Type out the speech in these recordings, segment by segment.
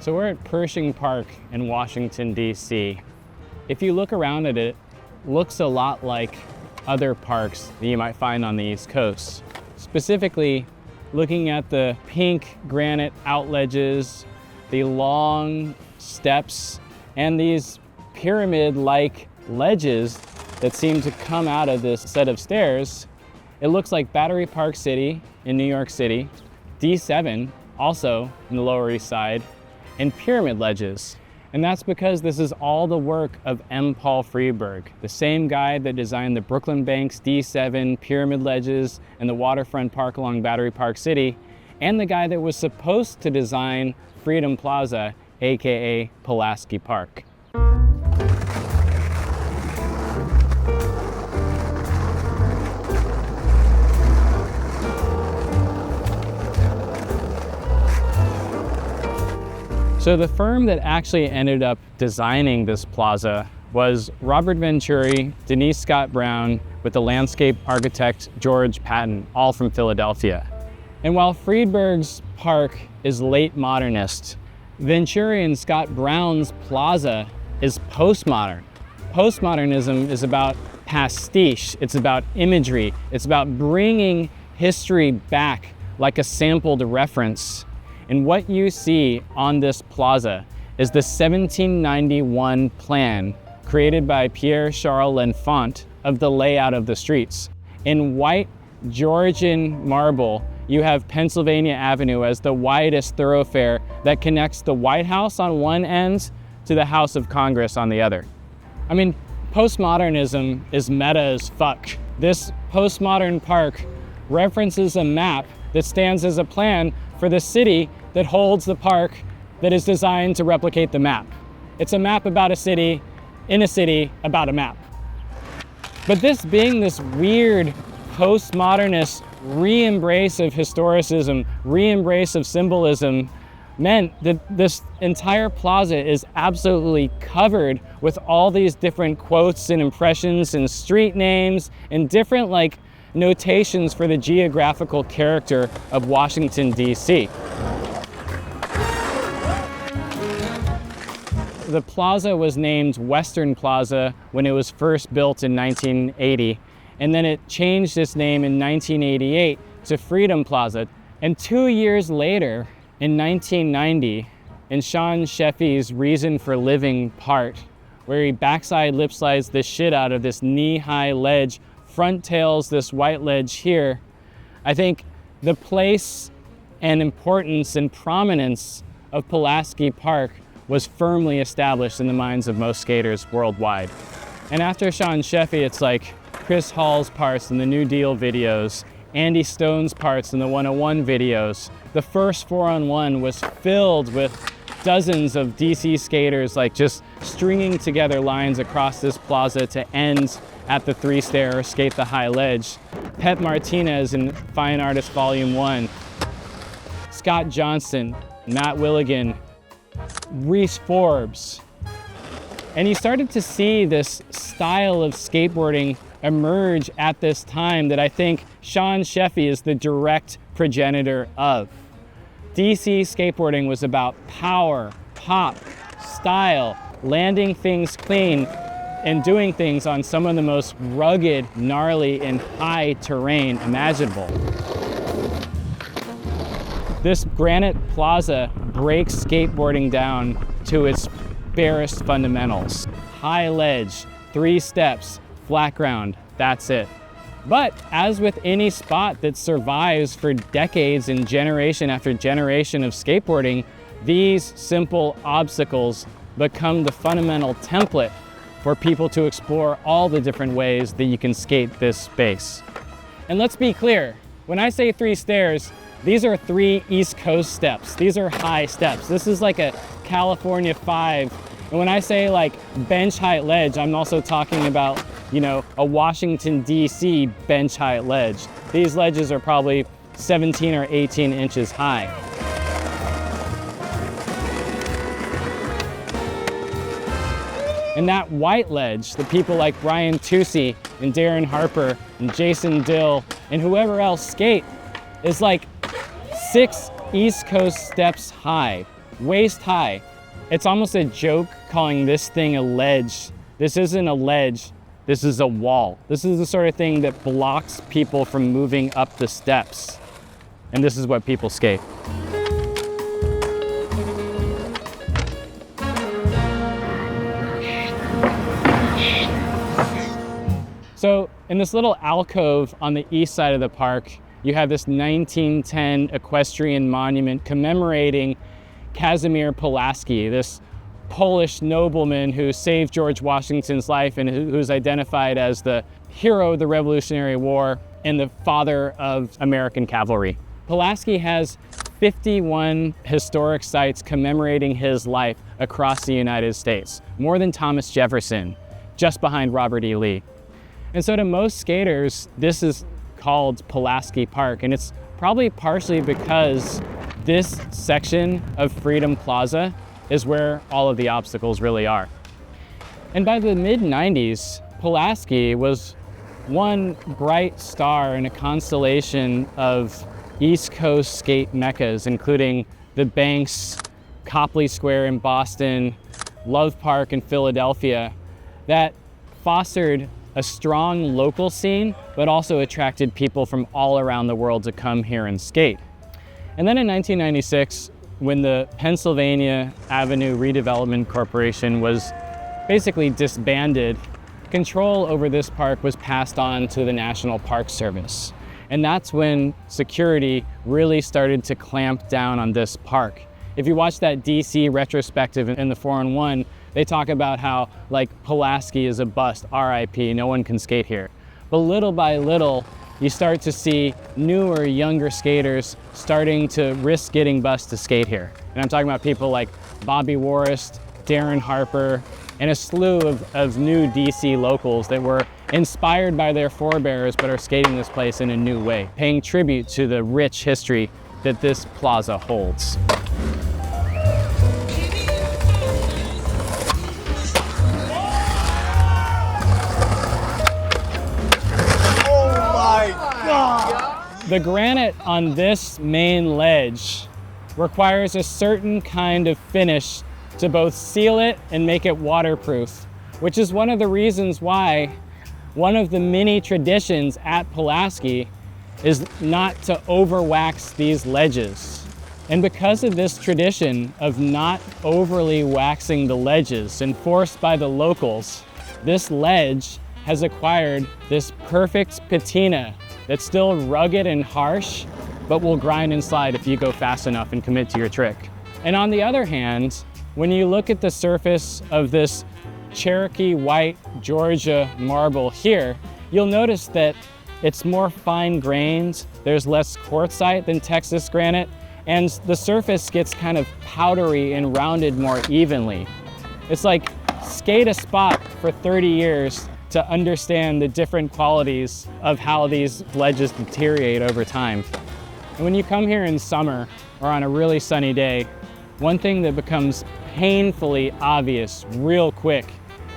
So we're at Pershing Park in Washington, D.C. If you look around at it, it looks a lot like other parks that you might find on the East Coast. Specifically, looking at the pink granite outledges, the long steps, and these pyramid-like ledges that seem to come out of this set of stairs, it looks like Battery Park City in New York City, D7, also in the Lower East Side, and pyramid ledges. And that's because this is all the work of M. Paul Friedberg, the same guy that designed the Brooklyn Banks D7 pyramid ledges and the waterfront park along Battery Park City, and the guy that was supposed to design Freedom Plaza, aka Pulaski Park. So the firm that actually ended up designing this plaza was Robert Venturi, Denise Scott Brown, with the landscape architect George Patton, all from Philadelphia. And while Friedberg's park is late modernist, Venturi and Scott Brown's plaza is postmodern. Postmodernism is about pastiche, it's about imagery, it's about bringing history back like a sampled reference. And what you see on this plaza is the 1791 plan created by Pierre Charles L'Enfant of the layout of the streets. In white Georgian marble, you have Pennsylvania Avenue as the widest thoroughfare that connects the White House on one end to the House of Congress on the other. I mean, postmodernism is meta as fuck. This postmodern park references a map that stands as a plan for the city that holds the park that is designed to replicate the map. It's a map about a city, in a city, about a map. But this being this weird postmodernist re-embrace of historicism, re-embrace of symbolism, meant that this entire plaza is absolutely covered with all these different quotes and impressions and street names and different notations for the geographical character of Washington, D.C. The plaza was named Western Plaza when it was first built in 1980, and then it changed its name in 1988 to Freedom Plaza. And 2 years later, in 1990, in Sean Sheffy's Reason for Living part, where he backside lip slides the shit out of this knee-high ledge, front tails this white ledge here, I think the place and importance and prominence of Pulaski Park was firmly established in the minds of most skaters worldwide. And after Sean Sheffy, it's like Chris Hall's parts in the New Deal videos, Andy Stone's parts in the 101 videos. The first 4-on-1 was filled with dozens of DC skaters just stringing together lines across this plaza to end at the 3-stair or skate the high ledge. Pep Martinez in Fine Artist Volume 1, Scott Johnston, Matt Willigan, Reese Forbes. And you started to see this style of skateboarding emerge at this time that I think Sean Sheffy is the direct progenitor of. DC skateboarding was about power, pop, style, landing things clean, and doing things on some of the most rugged, gnarly, and high terrain imaginable. This granite plaza breaks skateboarding down to its barest fundamentals. High ledge, 3 steps, flat ground, that's it. But as with any spot that survives for decades and generation after generation of skateboarding, these simple obstacles become the fundamental template for people to explore all the different ways that you can skate this space. And let's be clear, when I say 3 stairs, these are 3 East Coast steps. These are high steps. This is like a California 5. And when I say bench height ledge, I'm also talking about, a Washington, D.C. bench height ledge. These ledges are probably 17 or 18 inches high. And that white ledge, the people like Brian Tucci and Darren Harper and Jason Dill and whoever else skate, is 6 East Coast steps high. waist high. It's almost a joke calling this thing a ledge. This isn't a ledge, this is a wall. This is the sort of thing that blocks people from moving up the steps. And this is what people skate. So in this little alcove on the east side of the park, you have this 1910 equestrian monument commemorating Kazimierz Pulaski, this Polish nobleman who saved George Washington's life and who's identified as the hero of the Revolutionary War and the father of American cavalry. Pulaski has 51 historic sites commemorating his life across the United States, more than Thomas Jefferson, just behind Robert E. Lee. And so to most skaters, this is called Pulaski Park, and it's probably partially because this section of Freedom Plaza is where all of the obstacles really are. And by the mid-90s, Pulaski was one bright star in a constellation of East Coast skate meccas, including the Banks, Copley Square in Boston, Love Park in Philadelphia, that fostered a strong local scene, but also attracted people from all around the world to come here and skate. And then in 1996, when the Pennsylvania Avenue Redevelopment Corporation was basically disbanded, control over this park was passed on to the National Park Service. And that's when security really started to clamp down on this park. If you watch that DC retrospective in the 4-in-1, they talk about how, like, Pulaski is a bust, RIP, no one can skate here. But little by little, you start to see newer, younger skaters starting to risk getting bused to skate here. And I'm talking about people like Bobby Warist, Darren Harper, and a slew of new DC locals that were inspired by their forebears but are skating this place in a new way, paying tribute to the rich history that this plaza holds. The granite on this main ledge requires a certain kind of finish to both seal it and make it waterproof, which is one of the reasons why one of the many traditions at Pulaski is not to overwax these ledges. And because of this tradition of not overly waxing the ledges enforced by the locals, this ledge has acquired this perfect patina that's still rugged and harsh, but will grind and slide if you go fast enough and commit to your trick. And on the other hand, when you look at the surface of this Cherokee white Georgia marble here, you'll notice that it's more fine-grained, there's less quartzite than Texas granite, and the surface gets kind of powdery and rounded more evenly. It's like skate a spot for 30 years to understand the different qualities of how these ledges deteriorate over time. And when you come here in summer or on a really sunny day, one thing that becomes painfully obvious real quick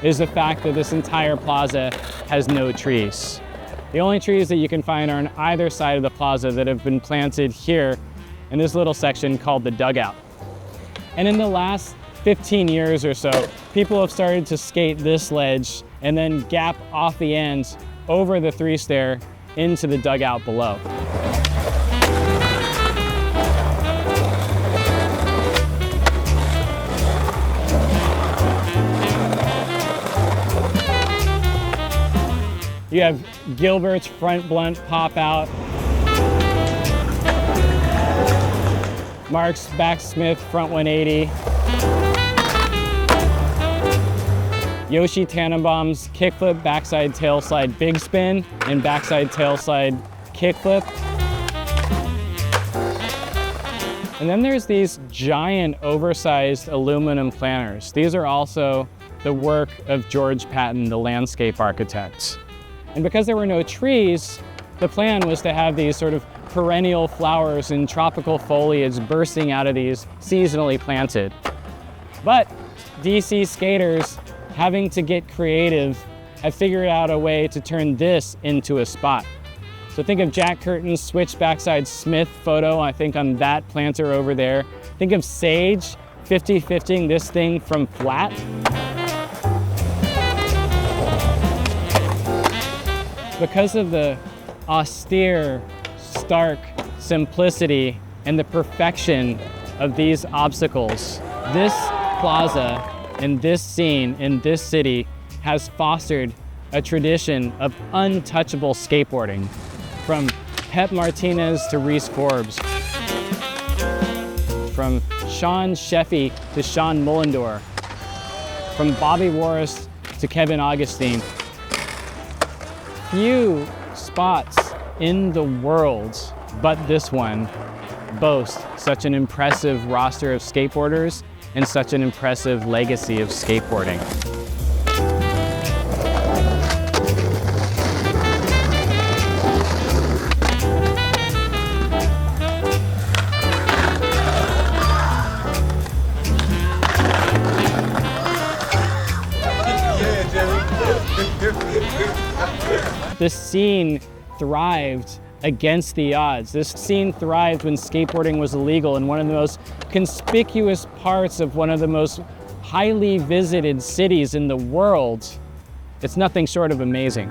is the fact that this entire plaza has no trees. The only trees that you can find are on either side of the plaza that have been planted here in this little section called the dugout. And in the last 15 years or so, people have started to skate this ledge and then gap off the ends over the three-stair into the dugout below. You have Gilbert's front blunt pop out, Mark's backsmith front 180, Yoshi Tannenbaum's kickflip, backside tail slide big spin, and backside tail slide kickflip. And then there's these giant oversized aluminum planters. These are also the work of George Patton, the landscape architect. And because there were no trees, the plan was to have these sort of perennial flowers and tropical foliage bursting out of these seasonally planted. But DC skaters, having to get creative, have figured out a way to turn this into a spot. So think of Jack Curtin's switch backside Smith photo, I think on that planter over there. Think of Sage 50-50ing this thing from flat. Because of the austere, stark simplicity and the perfection of these obstacles, this plaza and this scene in this city has fostered a tradition of untouchable skateboarding, from Pep Martinez to Reese Forbes, from Sean Sheffy to Sean Mullendor, from Bobby Warris to Kevin Augustine. Few spots in the world, but this one, boast such an impressive roster of skateboarders and such an impressive legacy of skateboarding. This scene thrived against the odds. This scene thrived when skateboarding was illegal in one of the most conspicuous parts of one of the most highly visited cities in the world. It's nothing short of amazing.